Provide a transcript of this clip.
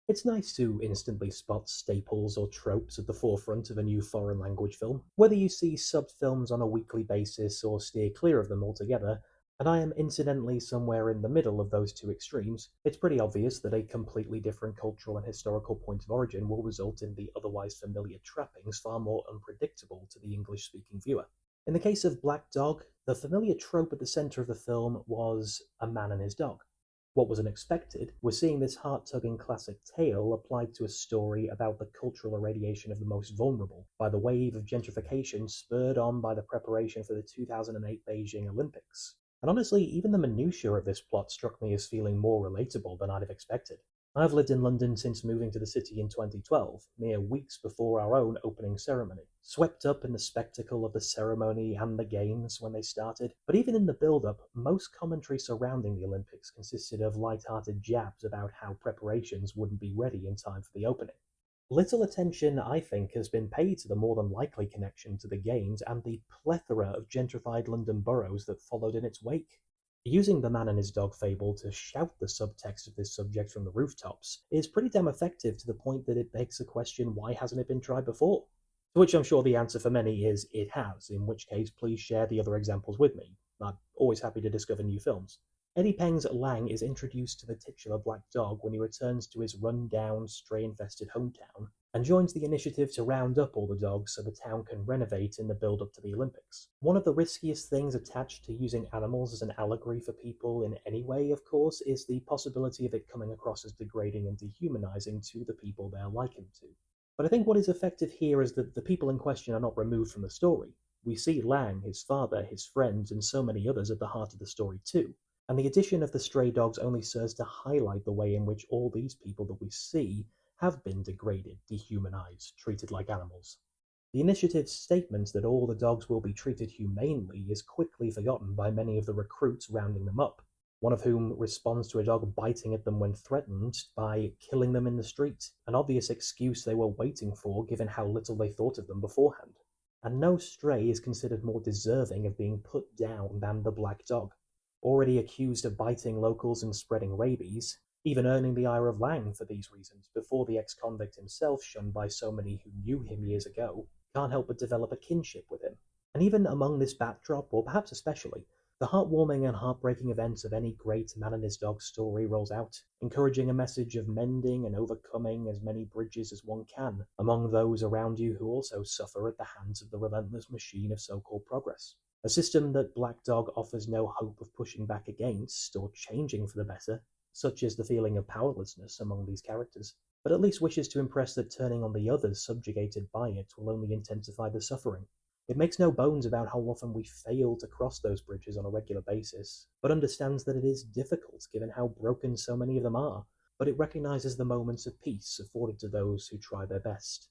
It's nice to instantly spot staples or tropes at the forefront of a new foreign language film, whether you see subbed films on a weekly basis or steer clear of them altogether, and I am incidentally somewhere in the middle of those two extremes. It's pretty obvious that a completely different cultural and historical point of origin will result in the otherwise familiar trappings far more unpredictable to the English-speaking viewer. In the case of Black Dog, the familiar trope at the center of the film was a man and his dog. What was unexpected was seeing this heart-tugging classic tale applied to a story about the cultural irradiation of the most vulnerable by the wave of gentrification spurred on by the preparation for the 2008 Beijing Olympics. And honestly, even the minutiae of this plot struck me as feeling more relatable than I'd have expected. I've lived in London since moving to the city in 2012, mere weeks before our own opening ceremony. Swept up in the spectacle of the ceremony and the games when they started, but even in the build-up, most commentary surrounding the Olympics consisted of light-hearted jabs about how preparations wouldn't be ready in time for the opening. Little attention, I think, has been paid to the more than likely connection to the Games and the plethora of gentrified London boroughs that followed in its wake. Using the man and his dog fable to shout the subtext of this subject from the rooftops is pretty damn effective to the point that it begs the question, why hasn't it been tried before? To which I'm sure the answer for many is it has, in which case please share the other examples with me. I'm always happy to discover new films. Eddie Peng's Lang is introduced to the titular black dog when he returns to his run-down, stray-infested hometown, and joins the initiative to round up all the dogs so the town can renovate in the build-up to the Olympics. One of the riskiest things attached to using animals as an allegory for people in any way, of course, is the possibility of it coming across as degrading and dehumanizing to the people they're likened to. But I think what is effective here is that the people in question are not removed from the story. We see Lang, his father, his friends, and so many others at the heart of the story too. And the addition of the stray dogs only serves to highlight the way in which all these people that we see have been degraded, dehumanized, treated like animals. The initiative's statement that all the dogs will be treated humanely is quickly forgotten by many of the recruits rounding them up, one of whom responds to a dog biting at them when threatened by killing them in the street, an obvious excuse they were waiting for given how little they thought of them beforehand. And no stray is considered more deserving of being put down than the black dog, already accused of biting locals and spreading rabies, even earning the ire of Lang for these reasons, before the ex-convict himself, shunned by so many who knew him years ago, can't help but develop a kinship with him. And even among this backdrop, or perhaps especially, the heartwarming and heartbreaking events of any great man and his dog story rolls out, encouraging a message of mending and overcoming as many bridges as one can among those around you who also suffer at the hands of the relentless machine of so-called progress. A system that Black Dog offers no hope of pushing back against or changing for the better, such is the feeling of powerlessness among these characters, but at least wishes to impress that turning on the others subjugated by it will only intensify the suffering. It makes no bones about how often we fail to cross those bridges on a regular basis, but understands that it is difficult given how broken so many of them are, but it recognizes the moments of peace afforded to those who try their best.